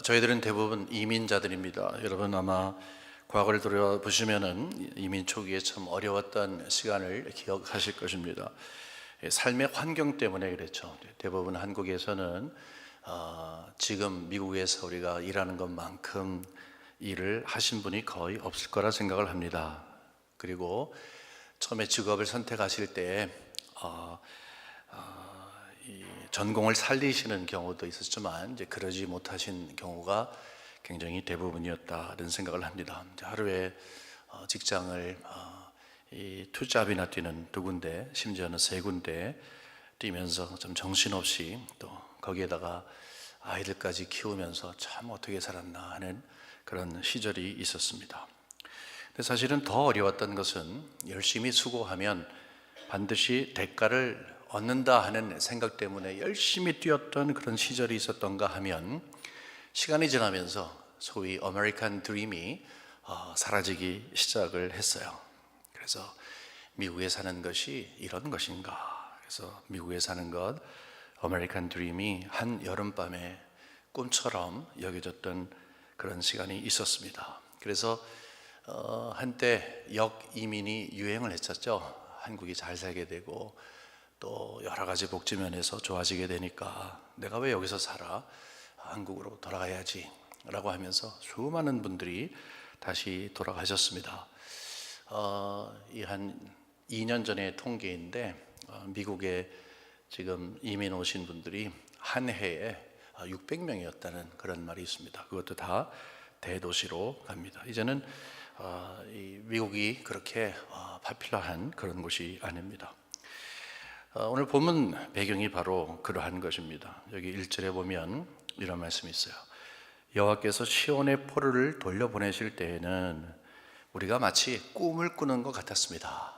저희들은 대부분 이민자들입니다. 여러분 아마 과거를 돌아보시면은 이민 초기에 참 어려웠던 시간을 기억하실 것입니다. 삶의 환경 때문에 그랬죠. 대부분 한국에서는 지금 미국에서 우리가 일하는 것만큼 일을 하신 분이 거의 없을 거라 생각을 합니다. 그리고 처음에 직업을 선택하실 때 이 전공을 살리시는 경우도 있었지만 이제 그러지 못하신 경우가 굉장히 대부분이었다는 생각을 합니다. 하루에 직장을 이 투잡이나 뛰는 2군데, 심지어는 3군데 뛰면서 좀 정신없이 또 거기에다가 아이들까지 키우면서 참 어떻게 살았나 하는 그런 시절이 있었습니다. 근데 사실은 더 어려웠던 것은 열심히 수고하면 반드시 대가를 얻는다 하는 생각 때문에 열심히 뛰었던 그런 시절이 있었던가 하면 시간이 지나면서 소위 아메리칸 드림이 사라지기 시작을 했어요. 그래서 미국에 사는 것이 이런 것인가, 그래서 미국에 사는 것, 아메리칸 드림이 한 여름밤의 꿈처럼 여겨졌던 그런 시간이 있었습니다. 그래서 한때 역이민이 유행을 했었죠. 한국이 잘 살게 되고 또 여러 가지 복지 면에서 좋아지게 되니까 내가 왜 여기서 살아? 한국으로 돌아가야지 라고 하면서 수많은 분들이 다시 돌아가셨습니다. 이 한 2년 전의 통계인데 미국에 지금 이민 오신 분들이 한 해에 600명이었다는 그런 말이 있습니다. 그것도 다 대도시로 갑니다. 이제는 이 미국이 그렇게 파퓰러한 그런 곳이 아닙니다. 오늘 본문 배경이 바로 그러한 것입니다. 여기 1절에 보면 이런 말씀이 있어요. 여호와께서 시온의 포로를 돌려보내실 때에는 우리가 마치 꿈을 꾸는 것 같았습니다.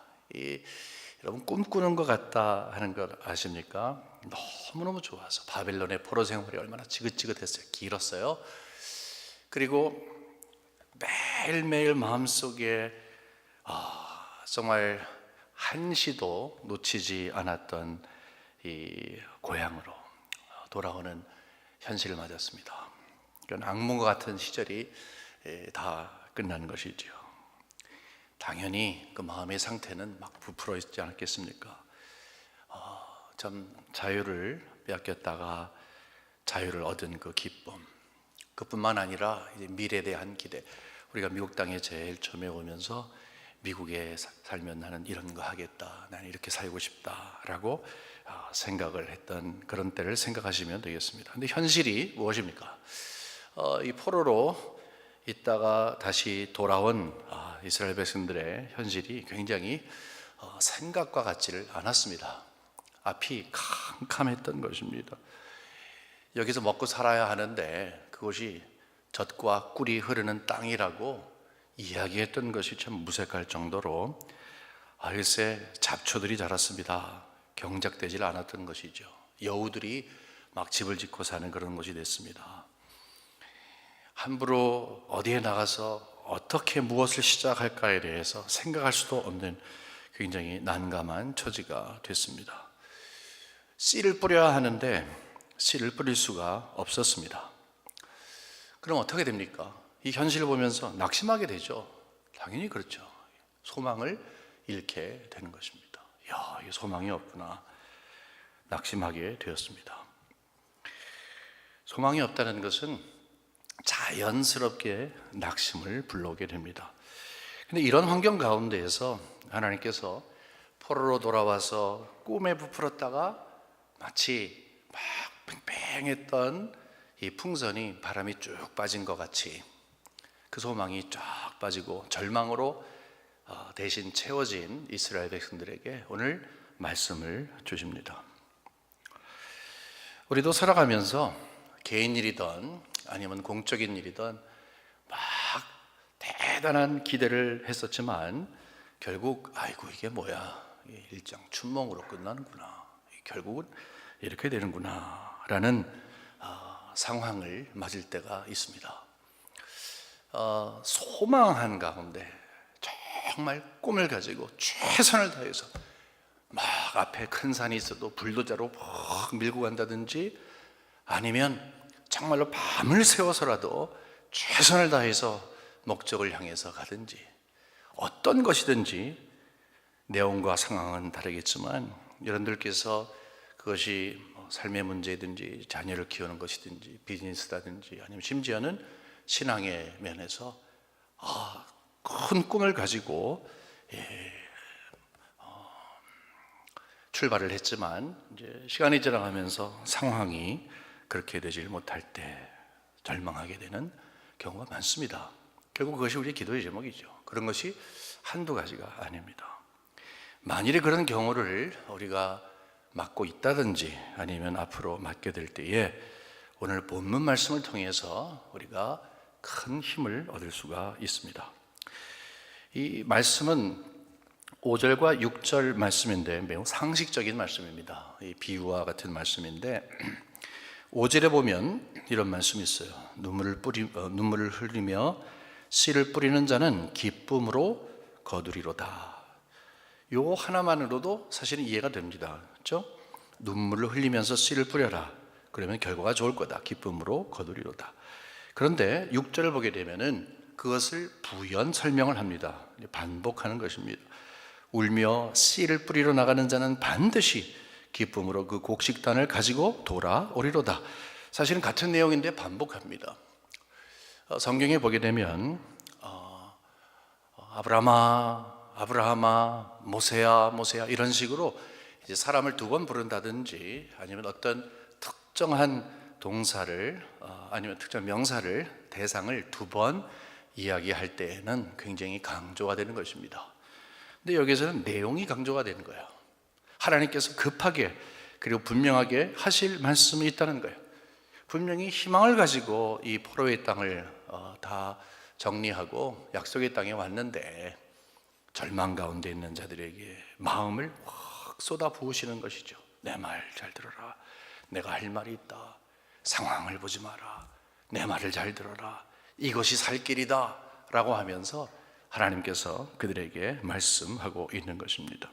여러분 꿈꾸는 것 같다 하는 걸 아십니까? 너무너무 좋아서 바벨론의 포로 생활이 얼마나 지긋지긋했어요. 길었어요. 그리고 매일매일 마음속에 정말 한시도 놓치지 않았던 이 고향으로 돌아오는 현실을 맞았습니다. 그러니까 악몽과 같은 시절이 다 끝난 것이죠. 당연히 그 마음의 상태는 막 부풀어 있지 않았겠습니까? 참 자유를 빼앗겼다가 자유를 얻은 그 기쁨, 그뿐만 아니라 이제 미래에 대한 기대. 우리가 미국 땅에 제일 처음에 오면서 미국에 살면 나는 이런 거 하겠다, 나는 이렇게 살고 싶다라고 생각을 했던 그런 때를 생각하시면 되겠습니다. 근데 현실이 무엇입니까? 이 포로로 있다가 다시 돌아온 이스라엘 백성들의 현실이 굉장히 생각과 같지를 않았습니다. 앞이 캄캄했던 것입니다. 여기서 먹고 살아야 하는데 그것이 젖과 꿀이 흐르는 땅이라고 이야기했던 것이 참 무색할 정도로 글쎄 잡초들이 자랐습니다. 경작되질 않았던 것이죠. 여우들이 막 집을 짓고 사는 그런 곳이 됐습니다. 함부로 어디에 나가서 어떻게 무엇을 시작할까에 대해서 생각할 수도 없는 굉장히 난감한 처지가 됐습니다. 씨를 뿌려야 하는데 씨를 뿌릴 수가 없었습니다. 그럼 어떻게 됩니까? 이 현실을 보면서 낙심하게 되죠. 당연히 그렇죠. 소망을 잃게 되는 것입니다. 이게 소망이 없구나. 낙심하게 되었습니다. 소망이 없다는 것은 자연스럽게 낙심을 불러오게 됩니다. 근데 이런 환경 가운데에서 하나님께서 포로로 돌아와서 꿈에 부풀었다가 마치 막 팽팽했던 이 풍선이 바람이 쭉 빠진 것 같이 그 소망이 쫙 빠지고 절망으로 대신 채워진 이스라엘 백성들에게 오늘 말씀을 주십니다. 우리도 살아가면서 개인 일이든 아니면 공적인 일이든 막 대단한 기대를 했었지만 결국 이게 뭐야, 일장 춘몽으로 끝나는구나, 결국은 이렇게 되는구나 라는 상황을 맞을 때가 있습니다. 소망한 가운데 정말 꿈을 가지고 최선을 다해서 막 앞에 큰 산이 있어도 불도저로 막 밀고 간다든지 아니면 정말로 밤을 새워서라도 최선을 다해서 목적을 향해서 가든지, 어떤 것이든지 내용과 상황은 다르겠지만 여러분들께서 그것이 삶의 문제든지 자녀를 키우는 것이든지 비즈니스라든지 아니면 심지어는 신앙의 면에서 큰 꿈을 가지고 출발을 했지만 이제 시간이 지나가면서 상황이 그렇게 되질 못할 때 절망하게 되는 경우가 많습니다. 결국 그것이 우리의 기도의 제목이죠. 그런 것이 한두 가지가 아닙니다. 만일에 그런 경우를 우리가 맡고 있다든지 아니면 앞으로 맡게 될 때에 오늘 본문 말씀을 통해서 우리가 큰 힘을 얻을 수가 있습니다. 이 말씀은 5절과 6절 말씀인데 매우 상식적인 말씀입니다. 이 비유와 같은 말씀인데 5절에 보면 이런 말씀이 있어요. 눈물을 흘리며 씨를 뿌리는 자는 기쁨으로 거두리로다. 요 하나만으로도 사실은 이해가 됩니다. 그렇죠? 눈물을 흘리면서 씨를 뿌려라. 그러면 결과가 좋을 거다. 기쁨으로 거두리로다. 그런데 6절을 보게 되면은 그것을 부연 설명을 합니다. 반복하는 것입니다. 울며 씨를 뿌리러 나가는 자는 반드시 기쁨으로 그 곡식단을 가지고 돌아오리로다. 사실은 같은 내용인데 반복합니다. 성경에 보게 되면 아브라함아, 모세야 이런 식으로 이제 사람을 두 번 부른다든지 아니면 어떤 특정한 동사를 아니면 특정 명사를 대상을 두 번 이야기할 때에는 굉장히 강조가 되는 것입니다. 근데 여기서는 내용이 강조가 되는 거예요. 하나님께서 급하게 그리고 분명하게 하실 말씀이 있다는 거예요. 분명히 희망을 가지고 이 포로의 땅을 다 정리하고 약속의 땅에 왔는데 절망 가운데 있는 자들에게 마음을 확 쏟아 부으시는 것이죠. 내 말 잘 들어라. 내가 할 말이 있다. 상황을 보지 마라. 내 말을 잘 들어라. 이것이 살 길이다 라고 하면서 하나님께서 그들에게 말씀하고 있는 것입니다.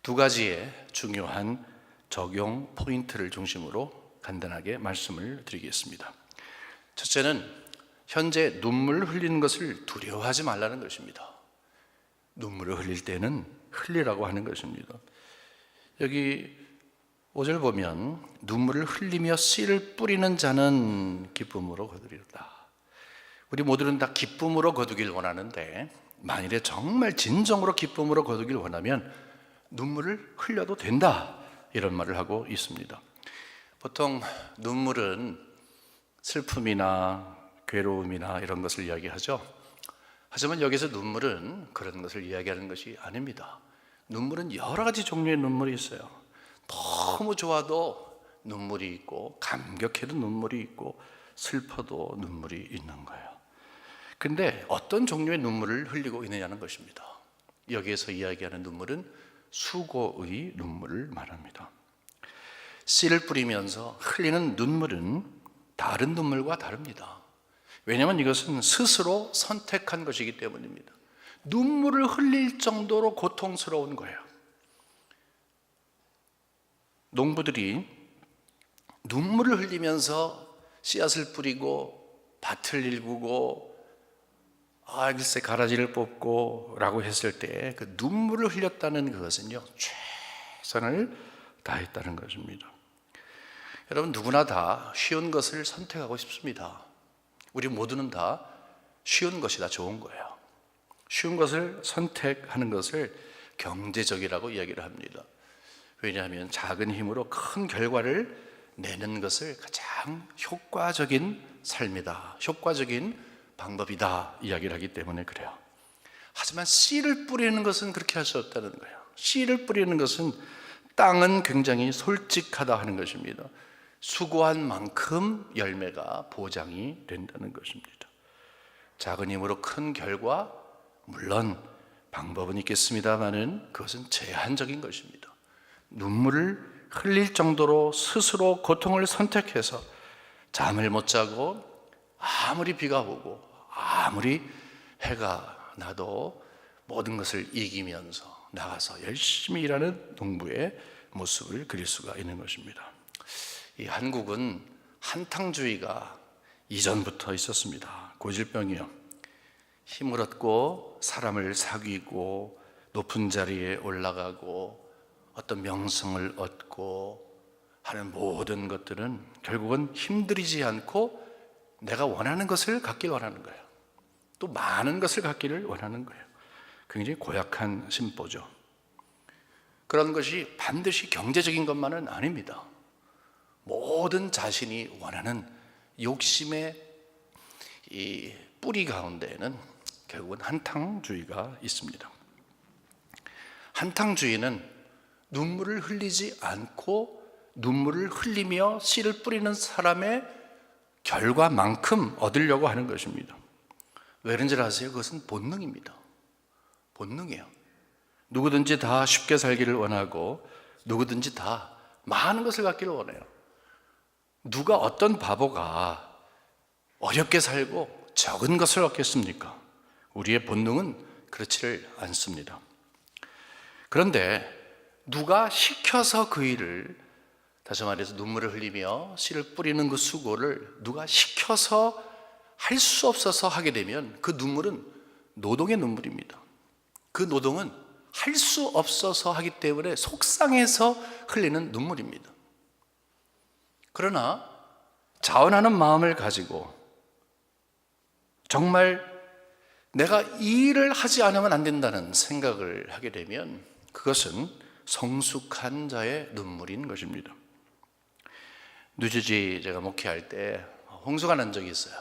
두 가지의 중요한 적용 포인트를 중심으로 간단하게 말씀을 드리겠습니다. 첫째는 현재 눈물을 흘리는 것을 두려워하지 말라는 것입니다. 눈물을 흘릴 때는 흘리라고 하는 것입니다. 여기 5절 보면 눈물을 흘리며 씨를 뿌리는 자는 기쁨으로 거두리로다. 우리 모두는 다 기쁨으로 거두길 원하는데 만일에 정말 진정으로 기쁨으로 거두길 원하면 눈물을 흘려도 된다 이런 말을 하고 있습니다. 보통 눈물은 슬픔이나 괴로움이나 이런 것을 이야기하죠. 하지만 여기서 눈물은 그런 것을 이야기하는 것이 아닙니다. 눈물은 여러 가지 종류의 눈물이 있어요. 너무 좋아도 눈물이 있고 감격해도 눈물이 있고 슬퍼도 눈물이 있는 거예요. 근데 어떤 종류의 눈물을 흘리고 있느냐는 것입니다. 여기에서 이야기하는 눈물은 수고의 눈물을 말합니다. 씨를 뿌리면서 흘리는 눈물은 다른 눈물과 다릅니다. 왜냐하면 이것은 스스로 선택한 것이기 때문입니다. 눈물을 흘릴 정도로 고통스러운 거예요. 농부들이 눈물을 흘리면서 씨앗을 뿌리고 밭을 일구고 글쎄 가라지를 뽑고 라고 했을 때 그 눈물을 흘렸다는 그것은요 최선을 다했다는 것입니다. 여러분 누구나 다 쉬운 것을 선택하고 싶습니다. 우리 모두는 다 쉬운 것이 다 좋은 거예요. 쉬운 것을 선택하는 것을 경제적이라고 이야기를 합니다. 왜냐하면 작은 힘으로 큰 결과를 내는 것을 가장 효과적인 삶이다, 효과적인 방법이다 이야기를 하기 때문에 그래요. 하지만 씨를 뿌리는 것은 그렇게 할 수 없다는 거예요. 씨를 뿌리는 것은 땅은 굉장히 솔직하다 하는 것입니다. 수고한 만큼 열매가 보장이 된다는 것입니다. 작은 힘으로 큰 결과, 물론 방법은 있겠습니다만은 그것은 제한적인 것입니다. 눈물을 흘릴 정도로 스스로 고통을 선택해서 잠을 못 자고 아무리 비가 오고 아무리 해가 나도 모든 것을 이기면서 나가서 열심히 일하는 농부의 모습을 그릴 수가 있는 것입니다. 이 한국은 한탕주의가 이전부터 있었습니다. 고질병이요. 힘을 얻고 사람을 사귀고 높은 자리에 올라가고 어떤 명성을 얻고 하는 모든 것들은 결국은 힘들이지 않고 내가 원하는 것을 갖길 원하는 거예요. 또 많은 것을 갖기를 원하는 거예요. 굉장히 고약한 심보죠. 그런 것이 반드시 경제적인 것만은 아닙니다. 모든 자신이 원하는 욕심의 이 뿌리 가운데에는 결국은 한탕주의가 있습니다. 한탕주의는 눈물을 흘리지 않고 눈물을 흘리며 씨를 뿌리는 사람의 결과만큼 얻으려고 하는 것입니다. 왜 그런지 아세요? 그것은 본능입니다. 본능이에요. 누구든지 다 쉽게 살기를 원하고 누구든지 다 많은 것을 갖기를 원해요. 누가 어떤 바보가 어렵게 살고 적은 것을 얻겠습니까? 우리의 본능은 그렇지를 않습니다. 그런데 누가 시켜서 그 일을, 다시 말해서 눈물을 흘리며 씨를 뿌리는 그 수고를 누가 시켜서 할 수 없어서 하게 되면 그 눈물은 노동의 눈물입니다. 그 노동은 할 수 없어서 하기 때문에 속상해서 흘리는 눈물입니다. 그러나 자원하는 마음을 가지고 정말 내가 이 일을 하지 않으면 안 된다는 생각을 하게 되면 그것은 성숙한 자의 눈물인 것입니다. 뉴저지 제가 목회할 때 홍수가 난 적이 있어요.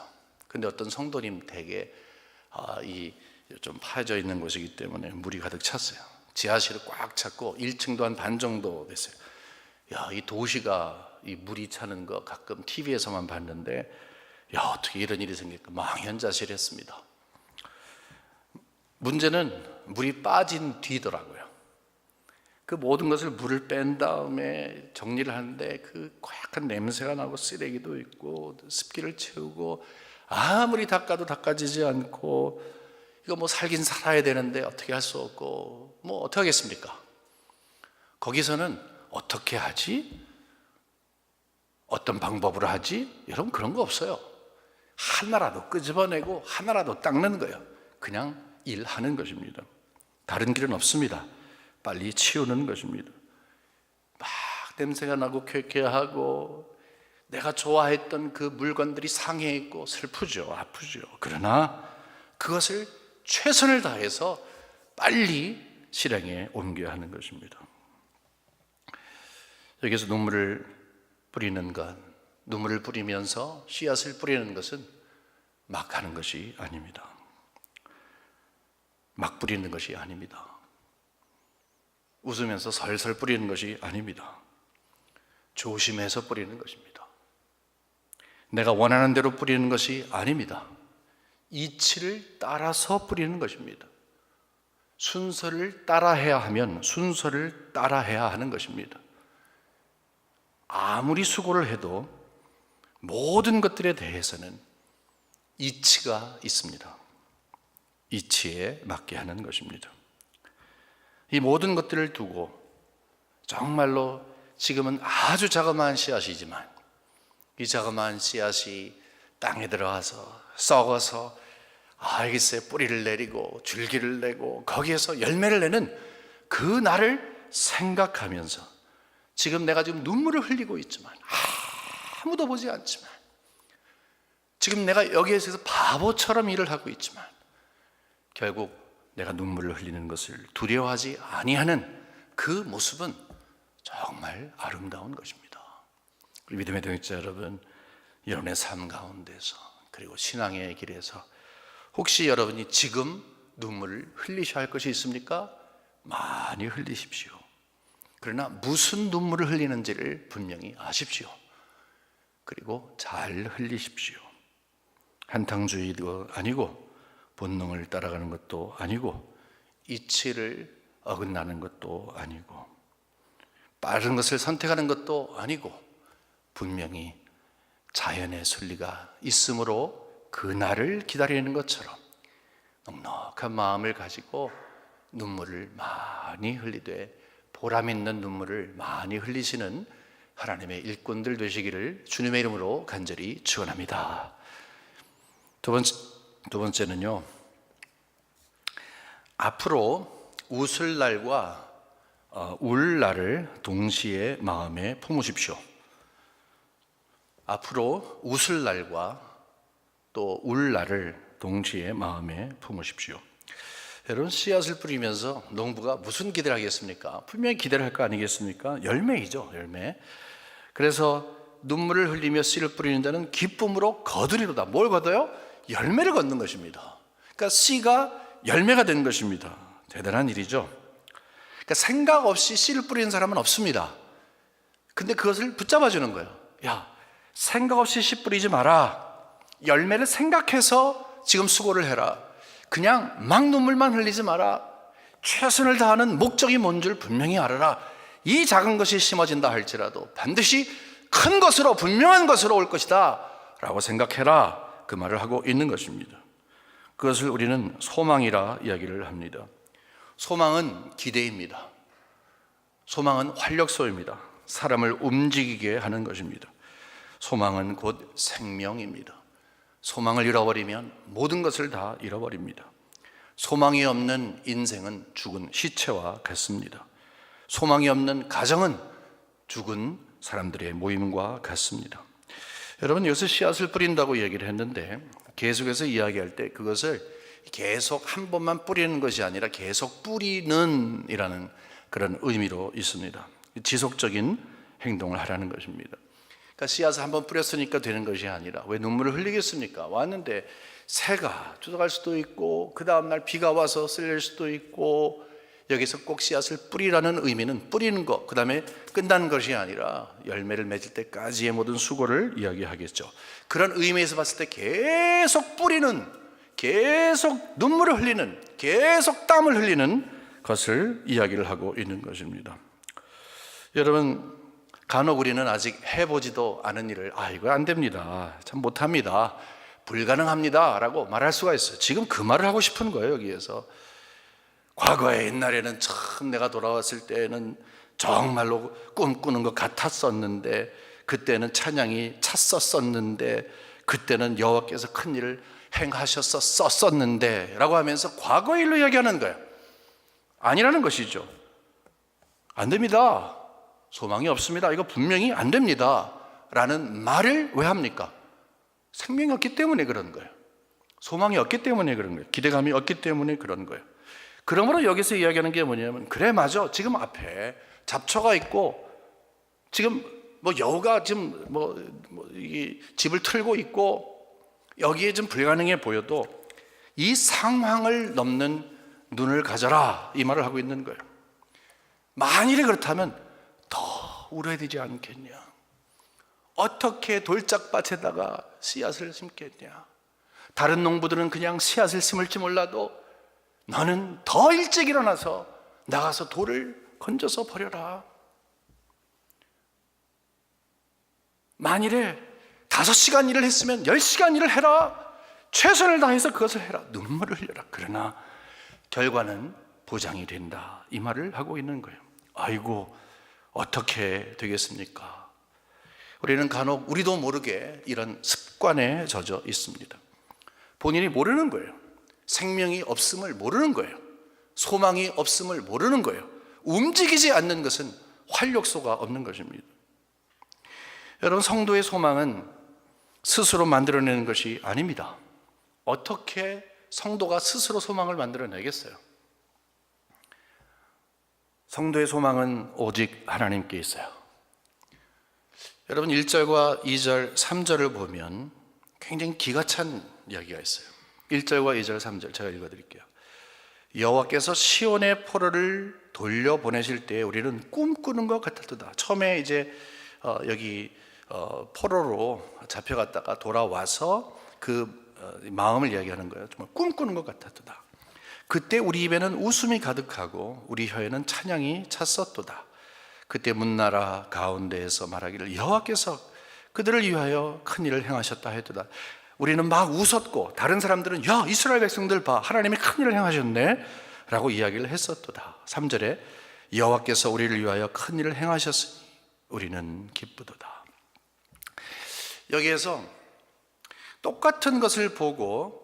근데 어떤 성도님 댁에 좀 파져 있는 곳이기 때문에 물이 가득 찼어요. 지하실을 꽉 찼고 1층도 한 반 정도 됐어요. 이 도시가 이 물이 차는 거 가끔 TV에서만 봤는데 어떻게 이런 일이 생길까 망연자실했습니다. 문제는 물이 빠진 뒤더라고요. 그 모든 것을 물을 뺀 다음에 정리를 하는데 그 고약한 냄새가 나고 쓰레기도 있고 습기를 채우고 아무리 닦아도 닦아지지 않고 이거 뭐 살긴 살아야 되는데 어떻게 할 수 없고 뭐 어떻게 하겠습니까? 거기서는 어떻게 하지? 어떤 방법으로 하지? 여러분 그런 거 없어요. 하나라도 끄집어내고 하나라도 닦는 거예요. 그냥 일하는 것입니다. 다른 길은 없습니다. 빨리 치우는 것입니다. 막 냄새가 나고 쾌쾌하고 내가 좋아했던 그 물건들이 상해있고 슬프죠. 아프죠. 그러나 그것을 최선을 다해서 빨리 실행에 옮겨야 하는 것입니다. 여기서 눈물을 뿌리는 것, 눈물을 뿌리면서 씨앗을 뿌리는 것은 막 하는 것이 아닙니다. 막 뿌리는 것이 아닙니다. 웃으면서 설설 뿌리는 것이 아닙니다. 조심해서 뿌리는 것입니다. 내가 원하는 대로 뿌리는 것이 아닙니다. 이치를 따라서 뿌리는 것입니다. 순서를 따라해야 하면 순서를 따라해야 하는 것입니다. 아무리 수고를 해도 모든 것들에 대해서는 이치가 있습니다. 이치에 맞게 하는 것입니다. 이 모든 것들을 두고 정말로 지금은 아주 자그마한 씨앗이지만 이 자그마한 씨앗이 땅에 들어가서 썩어서 알겠어요. 뿌리를 내리고 줄기를 내고 거기에서 열매를 내는 그 날을 생각하면서 지금 내가 지금 눈물을 흘리고 있지만 아무도 보지 않지만 지금 내가 여기에서 바보처럼 일을 하고 있지만 결국 내가 눈물을 흘리는 것을 두려워하지 아니하는 그 모습은 정말 아름다운 것입니다. 믿음의 동역자 여러분, 여러분의 삶 가운데서 그리고 신앙의 길에서 혹시 여러분이 지금 눈물을 흘리셔야 할 것이 있습니까? 많이 흘리십시오. 그러나 무슨 눈물을 흘리는지를 분명히 아십시오. 그리고 잘 흘리십시오. 한탕주의도 아니고 본능을 따라가는 것도 아니고 이치를 어긋나는 것도 아니고 빠른 것을 선택하는 것도 아니고 분명히 자연의 순리가 있으므로 그 날을 기다리는 것처럼 넉넉한 마음을 가지고 눈물을 많이 흘리되 보람 있는 눈물을 많이 흘리시는 하나님의 일꾼들 되시기를 주님의 이름으로 간절히 축원합니다. 두 번째는요, 앞으로 웃을 날과 울 날을 동시에 마음에 품으십시오. 앞으로 웃을 날과 또 울 날을 동시에 마음에 품으십시오. 여러분, 씨앗을 뿌리면서 농부가 무슨 기대를 하겠습니까? 분명히 기대를 할 거 아니겠습니까? 열매이죠, 열매. 그래서 눈물을 흘리며 씨를 뿌리는 자는 기쁨으로 거두리로다. 뭘 거둬요? 열매를 걷는 것입니다. 그러니까 씨가 열매가 되는 것입니다. 대단한 일이죠. 그러니까 생각 없이 씨를 뿌리는 사람은 없습니다. 근데 그것을 붙잡아 주는 거예요. 야, 생각 없이 씨 뿌리지 마라. 열매를 생각해서 지금 수고를 해라. 그냥 막 눈물만 흘리지 마라. 최선을 다하는 목적이 뭔 줄 분명히 알아라. 이 작은 것이 심어진다 할지라도 반드시 큰 것으로, 분명한 것으로 올 것이다 라고 생각해라. 그 말을 하고 있는 것입니다. 그것을 우리는 소망이라 이야기를 합니다. 소망은 기대입니다. 소망은 활력소입니다. 사람을 움직이게 하는 것입니다. 소망은 곧 생명입니다. 소망을 잃어버리면 모든 것을 다 잃어버립니다. 소망이 없는 인생은 죽은 시체와 같습니다. 소망이 없는 가정은 죽은 사람들의 모임과 같습니다. 여러분, 여기서 씨앗을 뿌린다고 얘기를 했는데 계속해서 이야기할 때 그것을 계속 한 번만 뿌리는 것이 아니라 계속 뿌리는 이라는 그런 의미로 있습니다. 지속적인 행동을 하라는 것입니다. 그러니까 씨앗을 한번 뿌렸으니까 되는 것이 아니라, 왜 눈물을 흘리겠습니까? 왔는데 새가 쫓아갈 수도 있고 그 다음날 비가 와서 쓸릴 수도 있고, 여기서 꼭 씨앗을 뿌리라는 의미는 뿌리는 것, 그 다음에 끝나는 것이 아니라 열매를 맺을 때까지의 모든 수고를 이야기하겠죠. 그런 의미에서 봤을 때 계속 뿌리는, 계속 눈물을 흘리는, 계속 땀을 흘리는 것을 이야기를 하고 있는 것입니다. 여러분, 간혹 우리는 아직 해보지도 않은 일을 이거 안 됩니다, 참 못합니다, 불가능합니다 라고 말할 수가 있어요. 지금 그 말을 하고 싶은 거예요. 여기에서 과거에 옛날에는 참 내가 돌아왔을 때는 정말로 꿈꾸는 것 같았었는데, 그때는 찬양이 찼었었는데, 그때는 여호와께서 큰 일을 행하셨었는데 라고 하면서 과거의 일로 이야기하는 거예요. 아니라는 것이죠. 안 됩니다, 소망이 없습니다, 이거 분명히 안 됩니다 라는 말을 왜 합니까? 생명이 없기 때문에 그런 거예요. 소망이 없기 때문에 그런 거예요. 기대감이 없기 때문에 그런 거예요. 그러므로 여기서 이야기하는 게 뭐냐면, 그래 맞아, 지금 앞에 잡초가 있고 지금 여우가 지금 이 집을 틀고 있고 여기에 좀 불가능해 보여도 이 상황을 넘는 눈을 가져라, 이 말을 하고 있는 거예요. 만일에 그렇다면 더 울어야 되지 않겠냐? 어떻게 돌짝밭에다가 씨앗을 심겠냐? 다른 농부들은 그냥 씨앗을 심을지 몰라도 너는 더 일찍 일어나서 나가서 돌을 건져서 버려라. 만일에 5시간 일을 했으면 10시간 일을 해라. 최선을 다해서 그것을 해라. 눈물을 흘려라. 그러나 결과는 보장이 된다, 이 말을 하고 있는 거예요. 아이고, 어떻게 되겠습니까? 우리는 간혹 우리도 모르게 이런 습관에 젖어 있습니다. 본인이 모르는 거예요. 생명이 없음을 모르는 거예요. 소망이 없음을 모르는 거예요. 움직이지 않는 것은 활력소가 없는 것입니다. 여러분, 성도의 소망은 스스로 만들어내는 것이 아닙니다. 어떻게 성도가 스스로 소망을 만들어내겠어요? 성도의 소망은 오직 하나님께 있어요. 여러분, 1절과 2절, 3절을 보면 굉장히 기가 찬 이야기가 있어요. 1절과 2절, 3절 제가 읽어드릴게요. 여호와께서 시온의 포로를 돌려보내실 때 우리는 꿈꾸는 것 같았도다. 처음에 이제 여기 포로로 잡혀갔다가 돌아와서 그 마음을 이야기하는 거예요. 정말 꿈꾸는 것 같았도다. 그때 우리 입에는 웃음이 가득하고 우리 혀에는 찬양이 찼었도다. 그때 문나라 가운데에서 말하기를 여호와께서 그들을 위하여 큰 일을 행하셨다 했도다. 우리는 막 웃었고 다른 사람들은 야, 이스라엘 백성들 봐, 하나님이 큰 일을 행하셨네 라고 이야기를 했었도다. 3절에 여호와께서 우리를 위하여 큰 일을 행하셨으니 우리는 기쁘도다. 여기에서 똑같은 것을 보고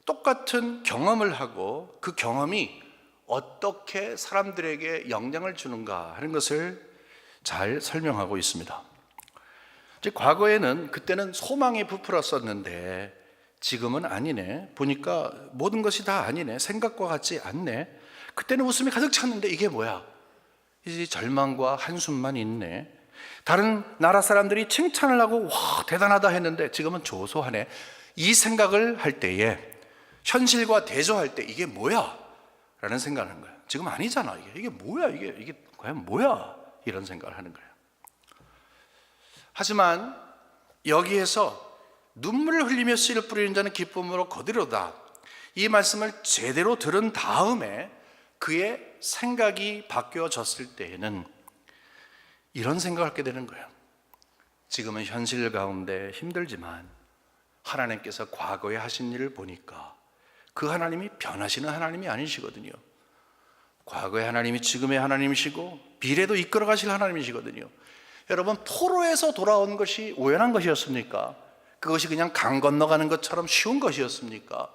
똑같은 경험을 하고 그 경험이 어떻게 사람들에게 영향을 주는가 하는 것을 잘 설명하고 있습니다. 과거에는 그때는 소망이 부풀었었는데 지금은 아니네. 보니까 모든 것이 다 아니네. 생각과 같지 않네. 그때는 웃음이 가득 찼는데 이게 뭐야? 이제 절망과 한숨만 있네. 다른 나라 사람들이 칭찬을 하고 와 대단하다 했는데 지금은 조소하네. 이 생각을 할 때에 현실과 대조할 때 이게 뭐야? 라는 생각을 하는 거예요. 지금 아니잖아. 이게 뭐야? 이게 과연 뭐야? 이런 생각을 하는 거예요. 하지만 여기에서 눈물을 흘리며 씨를 뿌리는 자는 기쁨으로 거두리로다. 이 말씀을 제대로 들은 다음에 그의 생각이 바뀌어졌을 때에는 이런 생각을 하게 되는 거예요. 지금은 현실 가운데 힘들지만 하나님께서 과거에 하신 일을 보니까 그 하나님이 변하시는 하나님이 아니시거든요. 과거의 하나님이 지금의 하나님이시고 미래도 이끌어 가실 하나님이시거든요. 여러분, 포로에서 돌아온 것이 우연한 것이었습니까? 그것이 그냥 강 건너가는 것처럼 쉬운 것이었습니까?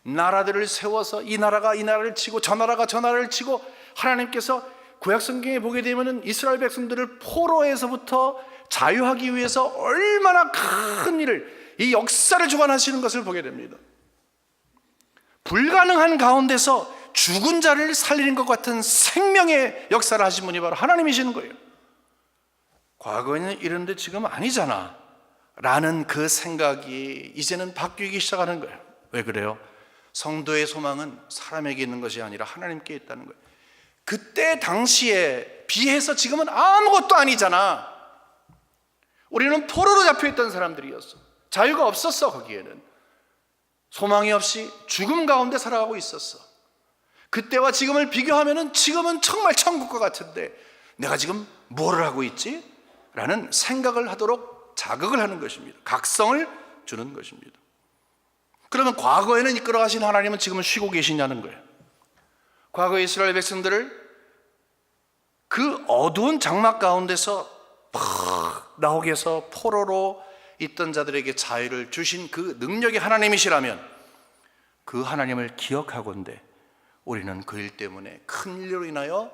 나라들을 세워서 이 나라가 이 나라를 치고 저 나라가 저 나라를 치고 하나님께서 구약 성경에 보게 되면 이스라엘 백성들을 포로에서부터 자유하기 위해서 얼마나 큰 일을, 이 역사를 주관하시는 것을 보게 됩니다. 불가능한 가운데서 죽은 자를 살리는 것 같은 생명의 역사를 하신 분이 바로 하나님이시는 거예요. 과거에는 이런데 지금 아니잖아 라는 그 생각이 이제는 바뀌기 시작하는 거예요. 왜 그래요? 성도의 소망은 사람에게 있는 것이 아니라 하나님께 있다는 거예요. 그때 당시에 비해서 지금은 아무것도 아니잖아. 우리는 포로로 잡혀있던 사람들이었어. 자유가 없었어. 거기에는 소망이 없이 죽음 가운데 살아가고 있었어. 그때와 지금을 비교하면 지금은 정말 천국과 같은데 내가 지금 뭐를 하고 있지? 라는 생각을 하도록 자극을 하는 것입니다. 각성을 주는 것입니다. 그러면 과거에는 이끌어 가신 하나님은 지금은 쉬고 계시냐는 거예요. 과거 이스라엘 백성들을 그 어두운 장막 가운데서 팍 나오게 해서 포로로 있던 자들에게 자유를 주신 그 능력의 하나님이시라면 그 하나님을 기억하건대 우리는 그 일 때문에 큰 일로 인하여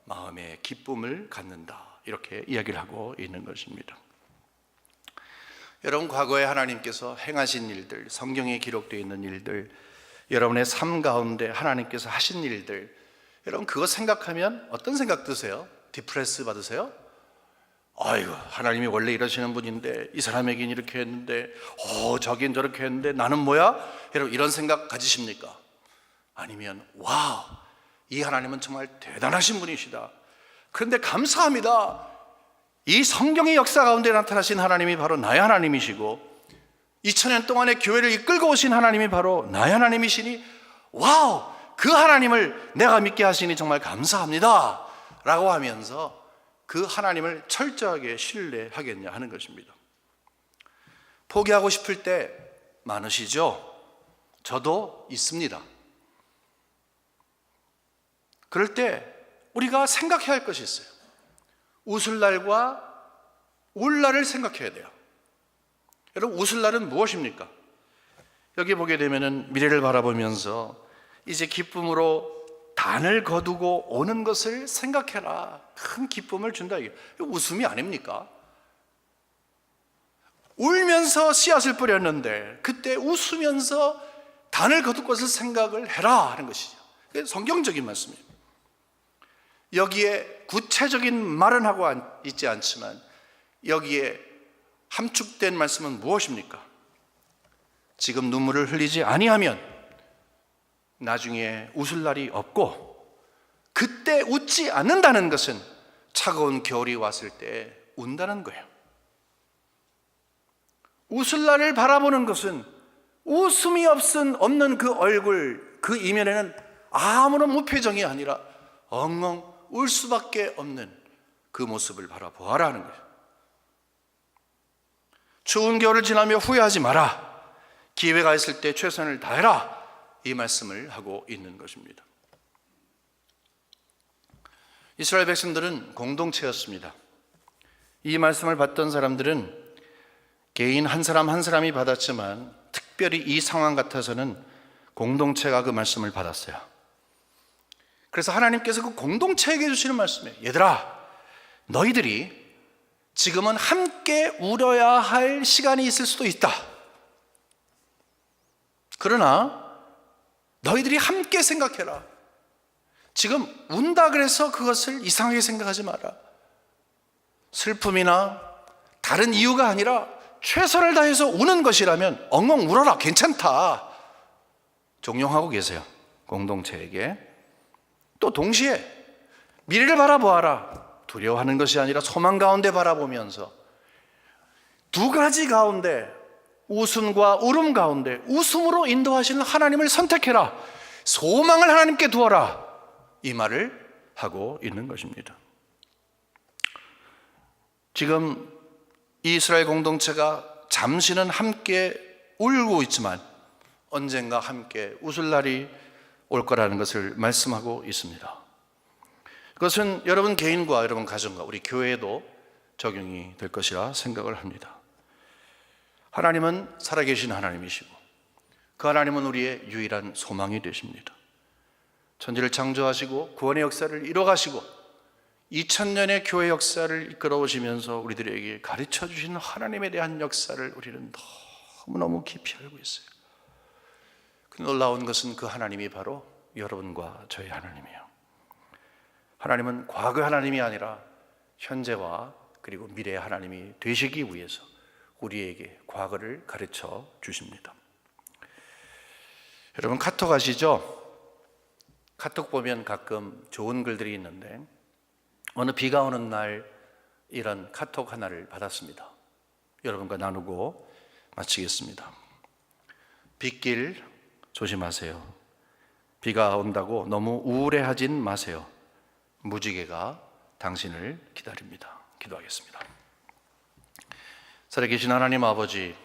마음의 기쁨을 갖는다. 이렇게 이야기를 하고 있는 것입니다. 여러분, 과거에 하나님께서 행하신 일들, 성경에 기록되어 있는 일들, 여러분의 삶 가운데 하나님께서 하신 일들, 여러분 그거 생각하면 어떤 생각 드세요? 디프레스 받으세요? 아이고, 하나님이 원래 이러시는 분인데 이 사람에겐 이렇게 했는데 저긴 저렇게 했는데 나는 뭐야? 여러분 이런 생각 가지십니까? 아니면 와우, 이 하나님은 정말 대단하신 분이시다. 그런데 감사합니다. 이 성경의 역사 가운데 나타나신 하나님이 바로 나의 하나님이시고 2000년 동안의 교회를 이끌고 오신 하나님이 바로 나의 하나님이시니 와우, 그 하나님을 내가 믿게 하시니 정말 감사합니다 라고 하면서 그 하나님을 철저하게 신뢰하겠냐 하는 것입니다. 포기하고 싶을 때 많으시죠? 저도 있습니다. 그럴 때 우리가 생각해야 할 것이 있어요. 웃을 날과 울 날을 생각해야 돼요. 여러분, 웃을 날은 무엇입니까? 여기 보게 되면 미래를 바라보면서 이제 기쁨으로 단을 거두고 오는 것을 생각해라. 큰 기쁨을 준다. 이게 웃음이 아닙니까? 울면서 씨앗을 뿌렸는데 그때 웃으면서 단을 거둘 것을 생각을 해라 하는 것이죠. 성경적인 말씀이에요. 여기에 구체적인 말은 하고 있지 않지만 여기에 함축된 말씀은 무엇입니까? 지금 눈물을 흘리지 아니하면 나중에 웃을 날이 없고, 그때 웃지 않는다는 것은 차가운 겨울이 왔을 때 운다는 거예요. 웃을 날을 바라보는 것은 웃음이 없는 그 얼굴, 그 이면에는 아무런 무표정이 아니라 엉엉 울 수밖에 없는 그 모습을 바라보아라 하는 거예요. 추운 겨울을 지나며 후회하지 마라. 기회가 있을 때 최선을 다해라. 이 말씀을 하고 있는 것입니다. 이스라엘 백성들은 공동체였습니다. 이 말씀을 받던 사람들은 개인 한 사람 한 사람이 받았지만 특별히 이 상황 같아서는 공동체가 그 말씀을 받았어요. 그래서 하나님께서 그 공동체에게 주시는 말씀이에요. 얘들아, 너희들이 지금은 함께 울어야 할 시간이 있을 수도 있다. 그러나 너희들이 함께 생각해라. 지금 운다 그래서 그것을 이상하게 생각하지 마라. 슬픔이나 다른 이유가 아니라 최선을 다해서 우는 것이라면 엉엉 울어라. 괜찮다. 종용하고 계세요. 공동체에게. 또 동시에 미래를 바라보아라. 두려워하는 것이 아니라 소망 가운데 바라보면서 두 가지 가운데, 웃음과 울음 가운데 웃음으로 인도하시는 하나님을 선택해라. 소망을 하나님께 두어라. 이 말을 하고 있는 것입니다. 지금 이스라엘 공동체가 잠시는 함께 울고 있지만 언젠가 함께 웃을 날이 올 거라는 것을 말씀하고 있습니다. 그것은 여러분 개인과 여러분 가정과 우리 교회에도 적용이 될 것이라 생각을 합니다. 하나님은 살아계신 하나님이시고 그 하나님은 우리의 유일한 소망이 되십니다. 천지를 창조하시고 구원의 역사를 이뤄가시고 2000년의 교회 역사를 이끌어 오시면서 우리들에게 가르쳐 주시는 하나님에 대한 역사를 우리는 너무너무 깊이 알고 있어요. 그 놀라운 것은 그 하나님이 바로 여러분과 저의 하나님이에요. 하나님은 과거 하나님이 아니라 현재와 그리고 미래의 하나님이 되시기 위해서 우리에게 과거를 가르쳐 주십니다. 여러분 카톡 아시죠? 카톡 보면 가끔 좋은 글들이 있는데 어느 비가 오는 날 이런 카톡 하나를 받았습니다. 여러분과 나누고 마치겠습니다. 빗길 조심하세요. 비가 온다고 너무 우울해하진 마세요. 무지개가 당신을 기다립니다. 기도하겠습니다. 살아계신 하나님 아버지,